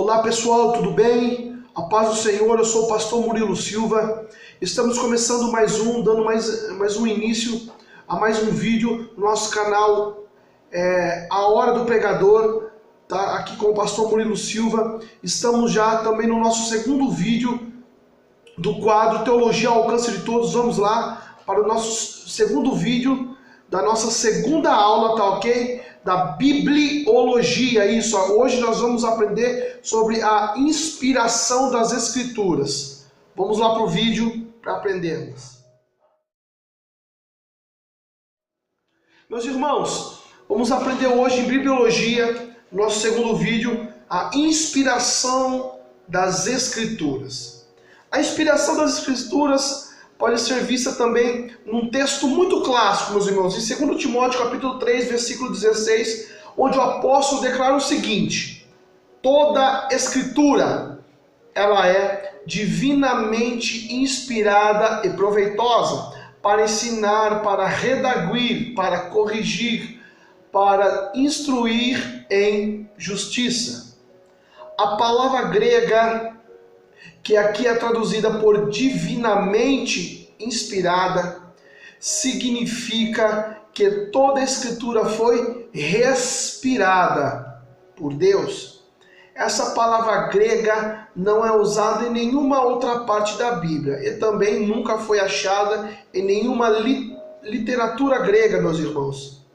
Olá pessoal, tudo bem? A paz do Senhor, eu sou o pastor Murilo Silva. Estamos começando dando mais um início a mais um vídeo no nosso canal A Hora do Pregador, tá? Aqui com o pastor Murilo Silva. Estamos já também no nosso segundo vídeo do quadro Teologia ao Alcance de Todos. Vamos lá para o nosso segundo vídeo da nossa segunda aula, tá ok? Da bibliologia, isso. Hoje nós vamos aprender sobre a inspiração das Escrituras. Vamos lá para o vídeo para aprendermos. Meus irmãos, vamos aprender hoje em bibliologia, nosso segundo vídeo, a inspiração das Escrituras. A inspiração das Escrituras pode ser vista também num texto muito clássico, meus irmãos, em 2 Timóteo capítulo 3, versículo 16, onde o apóstolo declara o seguinte: toda escritura, ela é divinamente inspirada e proveitosa para ensinar, para redarguir, para corrigir, para instruir em justiça. A palavra grega que aqui é traduzida por divinamente inspirada, significa que toda a Escritura foi respirada por Deus. Essa palavra grega não é usada em nenhuma outra parte da Bíblia e também nunca foi achada em nenhuma literatura grega, meus irmãos,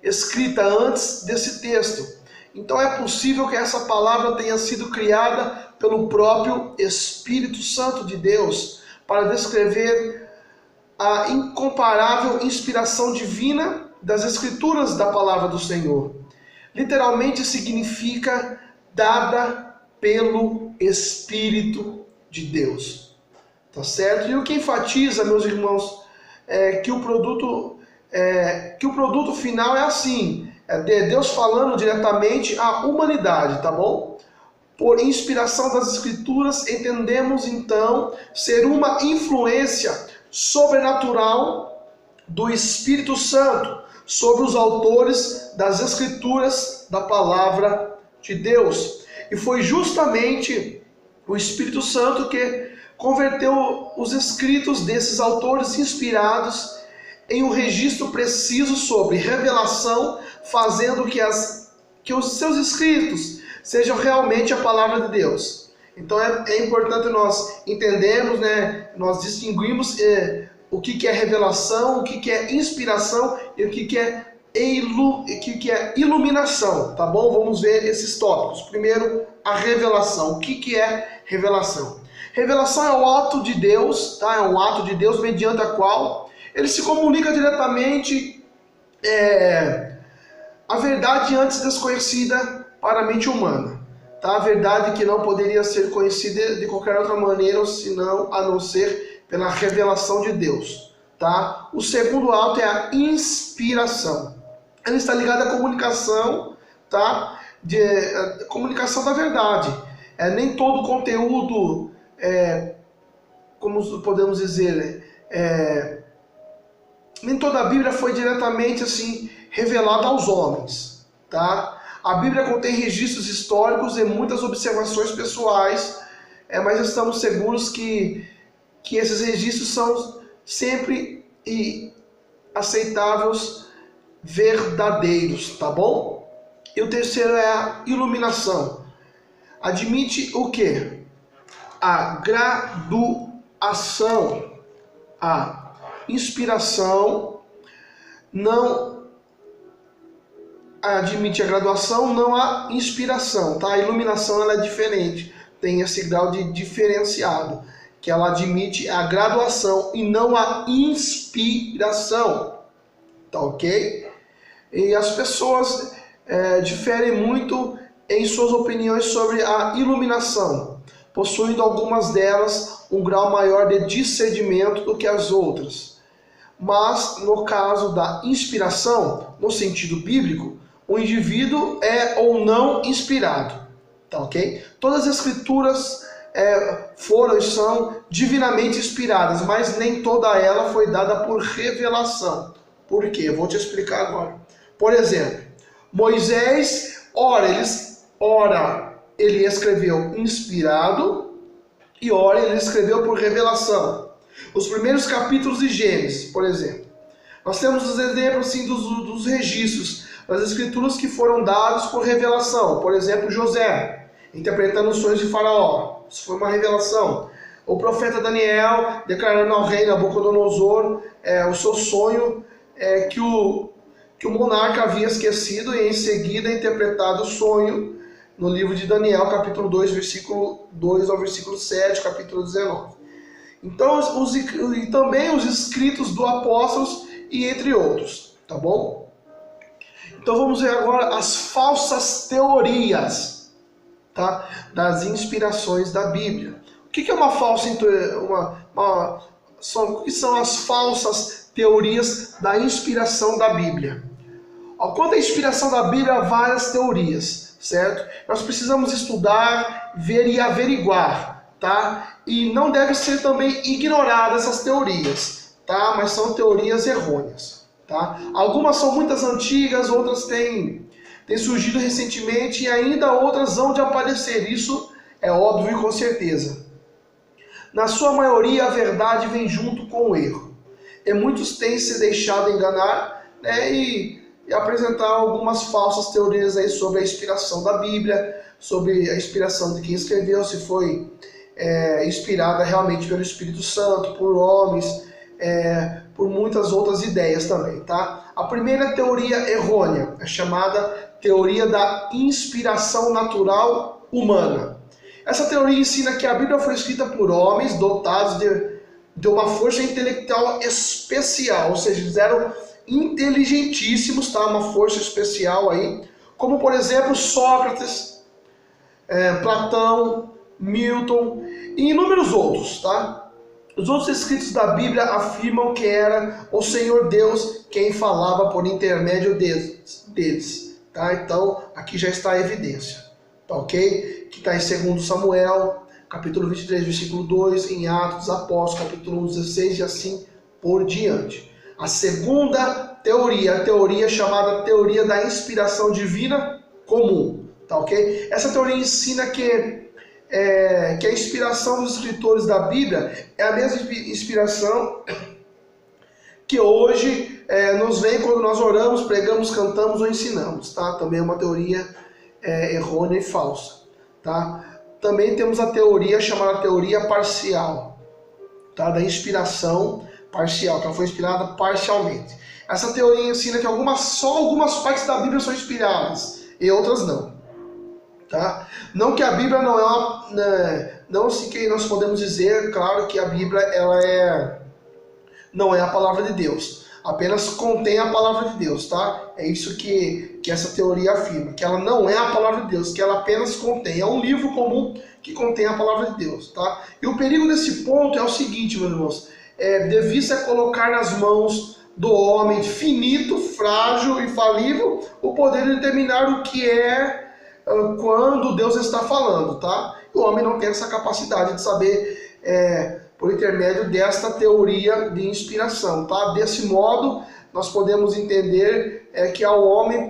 escrita antes desse texto. Então é possível que essa palavra tenha sido criada pelo próprio Espírito Santo de Deus para descrever a incomparável inspiração divina das Escrituras da palavra do Senhor. Literalmente significa dada pelo Espírito de Deus. Tá certo? E o que enfatiza, meus irmãos, é que o produto final é assim, é Deus falando diretamente à humanidade, tá bom? Por inspiração das Escrituras, entendemos então ser uma influência sobrenatural do Espírito Santo sobre os autores das Escrituras da palavra de Deus. E foi justamente o Espírito Santo que converteu os escritos desses autores inspirados em um registro preciso sobre revelação, fazendo que os seus escritos sejam realmente a palavra de Deus. Então é importante nós entendermos, né, nós distinguimos o que é revelação, o que é inspiração e o que é iluminação, tá bom? Vamos ver esses tópicos. Primeiro, a revelação. O que é revelação? Revelação é o ato de Deus, tá? É um ato de Deus mediante a qual ele se comunica diretamente a verdade antes desconhecida para a mente humana, tá? A verdade que não poderia ser conhecida de qualquer outra maneira, senão a não ser pela revelação de Deus, tá? O segundo ato é a inspiração. Ela está ligada à comunicação, tá? Comunicação da verdade. Nem todo conteúdo, como podemos dizer, nem toda a Bíblia foi diretamente assim revelada aos homens, tá? A Bíblia contém registros históricos e muitas observações pessoais, mas estamos seguros que esses registros são sempre aceitáveis, verdadeiros, tá bom? E o terceiro é a iluminação. Admite o quê? A graduação. A inspiração não admite a graduação, não a inspiração, tá? A iluminação ela é diferente, tem esse grau de diferenciado, que ela admite a graduação e não a inspiração, tá ok? E as pessoas diferem muito em suas opiniões sobre a iluminação, possuindo algumas delas um grau maior de discernimento do que as outras. Mas no caso da inspiração, no sentido bíblico, o indivíduo é ou não inspirado, tá ok? Todas as escrituras foram e são divinamente inspiradas, mas nem toda ela foi dada por revelação. Por quê? Eu vou te explicar agora. Por exemplo, Moisés ora ele escreveu inspirado e ora ele escreveu por revelação. Os primeiros capítulos de Gênesis, por exemplo. Nós temos os exemplos assim, dos registros das escrituras que foram dados por revelação. Por exemplo, José, interpretando os sonhos de Faraó. Isso foi uma revelação. O profeta Daniel, declarando ao rei Nabucodonosor o seu sonho que o monarca havia esquecido, e em seguida interpretado o sonho no livro de Daniel, capítulo 2, versículo 2 ao versículo 7, capítulo 19. Então, e também os escritos do apóstolos e entre outros, tá bom? Então vamos ver agora as falsas teorias, tá? Das inspirações da Bíblia. O que é uma falsa o que são as falsas teorias da inspiração da Bíblia? Quanto à inspiração da Bíblia, há várias teorias, certo? Nós precisamos estudar, ver e averiguar, tá? E não deve ser também ignoradas essas teorias, tá? Mas são teorias errôneas, tá? Algumas são muito antigas, outras têm surgido recentemente e ainda outras vão de aparecer. Isso é óbvio e com certeza. Na sua maioria, a verdade vem junto com o erro. E muitos têm se deixado enganar, né, e apresentar algumas falsas teorias aí sobre a inspiração da Bíblia, sobre a inspiração de quem escreveu, se foi inspirada realmente pelo Espírito Santo, por homens, por muitas outras ideias também, tá? A primeira teoria errônea é chamada teoria da inspiração natural humana. Essa teoria ensina que a Bíblia foi escrita por homens dotados de uma força intelectual especial, ou seja, eles eram inteligentíssimos, tá? Uma força especial aí, como por exemplo Sócrates, Platão, Milton e inúmeros outros, tá? Os outros escritos da Bíblia afirmam que era o Senhor Deus quem falava por intermédio deles, tá? Então aqui já está a evidência, tá ok? Que está em 2 Samuel, capítulo 23, versículo 2, em Atos dos Apóstolos, capítulo 16 e assim por diante. A segunda teoria, a teoria chamada teoria da inspiração divina comum, tá ok? Essa teoria ensina que a inspiração dos escritores da Bíblia é a mesma inspiração que hoje nos vem quando nós oramos, pregamos, cantamos ou ensinamos, tá? Também é uma teoria errônea e falsa, tá? Também temos a teoria chamada teoria parcial, tá? Da inspiração parcial, que ela foi inspirada parcialmente. Essa teoria ensina que só algumas partes da Bíblia são inspiradas e outras não, tá? Não que a Bíblia não é não assim que nós podemos dizer, claro, que a Bíblia não é a palavra de Deus, apenas contém a palavra de Deus, tá? É isso que essa teoria afirma, que ela não é a palavra de Deus, que ela apenas contém, é um livro comum que contém a palavra de Deus, tá? E o perigo desse ponto é o seguinte, meus irmãos, devia-se colocar nas mãos do homem finito, frágil e falível o poder de determinar o que quando Deus está falando, tá? O homem não tem essa capacidade de saber por intermédio desta teoria de inspiração, tá? Desse modo, nós podemos entender que ao homem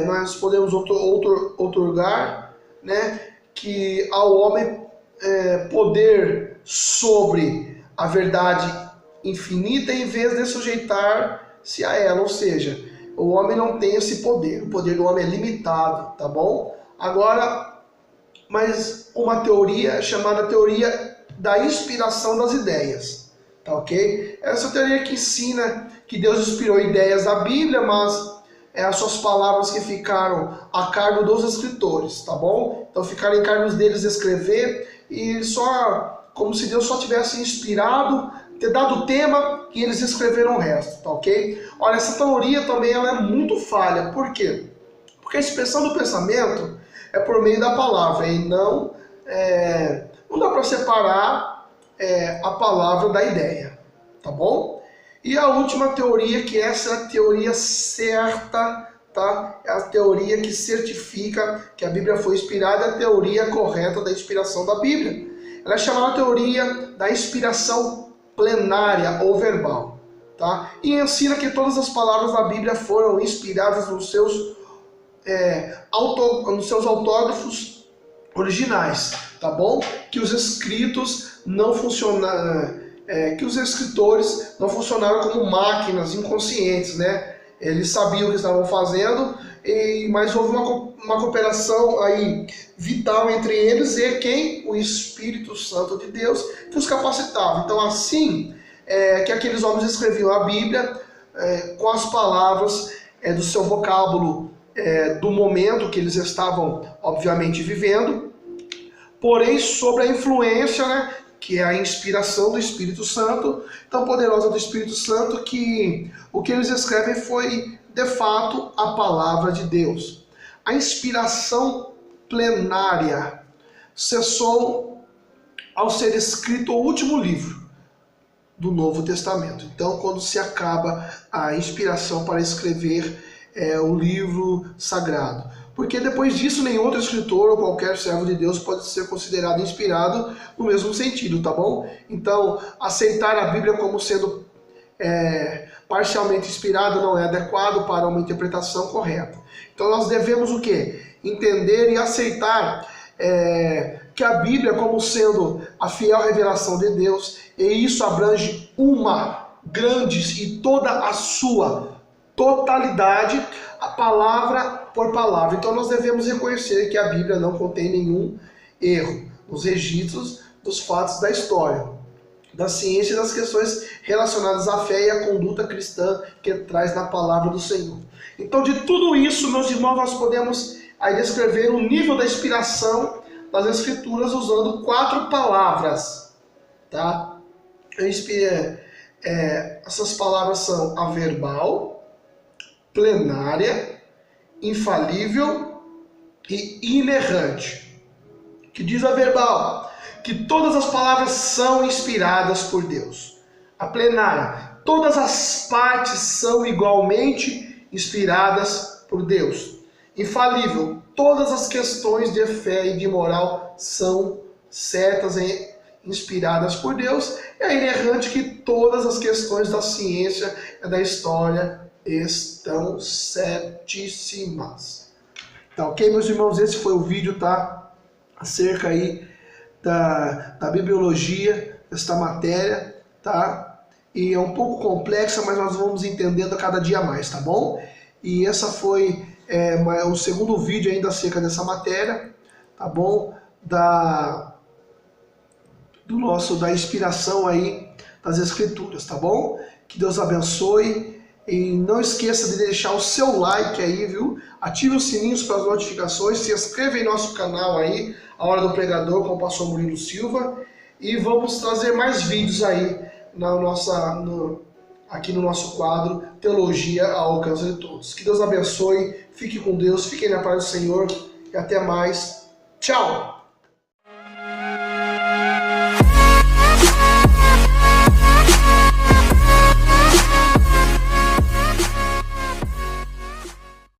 nós podemos outorgar, né, que ao homem poder sobre a verdade infinita em vez de sujeitar-se a ela, ou seja, o homem não tem esse poder, o poder do homem é limitado, tá bom? Agora, mais uma teoria chamada teoria da inspiração das ideias, tá ok? Essa teoria que ensina que Deus inspirou ideias da Bíblia, mas as suas palavras que ficaram a cargo dos escritores, tá bom? Então ficaram em cargo deles escrever e como se Deus só tivesse inspirado, ter dado o tema e eles escreveram o resto, tá ok? Olha, essa teoria também ela é muito falha, por quê? Porque a expressão do pensamento é por meio da palavra e não dá para separar a palavra da ideia, tá bom? E a última teoria, que essa é a teoria certa, tá? É a teoria que certifica que a Bíblia foi inspirada, é a teoria correta da inspiração da Bíblia. Ela é chamada teoria da inspiração plenária ou verbal, tá? E ensina que todas as palavras da Bíblia foram inspiradas nos seus nos seus autógrafos originais, tá bom? Que os escritos não funcionaram, que os escritores não funcionaram como máquinas inconscientes, né? Eles sabiam o que estavam fazendo, mas houve uma cooperação aí vital entre eles e quem? O Espírito Santo de Deus que os capacitava. Então assim que aqueles homens escreviam a Bíblia com as palavras do seu vocábulo, do momento que eles estavam obviamente vivendo, porém sobre a influência, né, que é a inspiração do Espírito Santo, tão poderosa do Espírito Santo, que o que eles escrevem foi, de fato, a palavra de Deus. A inspiração plenária cessou ao ser escrito o último livro do Novo Testamento. Então, quando se acaba a inspiração para escrever o livro sagrado. Porque depois disso, nenhum outro escritor ou qualquer servo de Deus pode ser considerado inspirado no mesmo sentido, tá bom? Então, aceitar a Bíblia como sendo parcialmente inspirado não é adequado para uma interpretação correta. Então, nós devemos o quê? Entender e aceitar que a Bíblia como sendo a fiel revelação de Deus, e isso abrange uma grande e toda a sua totalidade, a palavra por palavra. Então nós devemos reconhecer que a Bíblia não contém nenhum erro nos registros dos fatos da história, da ciência e das questões relacionadas à fé e à conduta cristã que traz na palavra do Senhor. Então de tudo isso, meus irmãos, nós podemos aí descrever o nível da inspiração das Escrituras usando 4 palavras, tá? Essas palavras são a verbal, plenária, infalível e inerrante. Que diz a verbal? Que todas as palavras são inspiradas por Deus. A plenária, todas as partes são igualmente inspiradas por Deus. Infalível, todas as questões de fé e de moral são certas e inspiradas por Deus. E a inerrante, que todas as questões da ciência e da história estão certíssimas. Tá ok, meus irmãos? Esse foi o vídeo, tá? Acerca aí da bibliologia, desta matéria, tá? E é um pouco complexa, mas nós vamos entendendo a cada dia mais, tá bom? E essa foi o segundo vídeo ainda acerca dessa matéria, tá bom? Da inspiração aí das Escrituras, tá bom? Que Deus abençoe. E não esqueça de deixar o seu like aí, viu? Ative os sininhos para as notificações, se inscreva em nosso canal aí, A Hora do Pregador, com o pastor Murilo Silva. E vamos trazer mais vídeos aí aqui no nosso quadro Teologia ao Alcance de Todos. Que Deus abençoe, fique com Deus, fiquem na paz do Senhor e até mais. Tchau!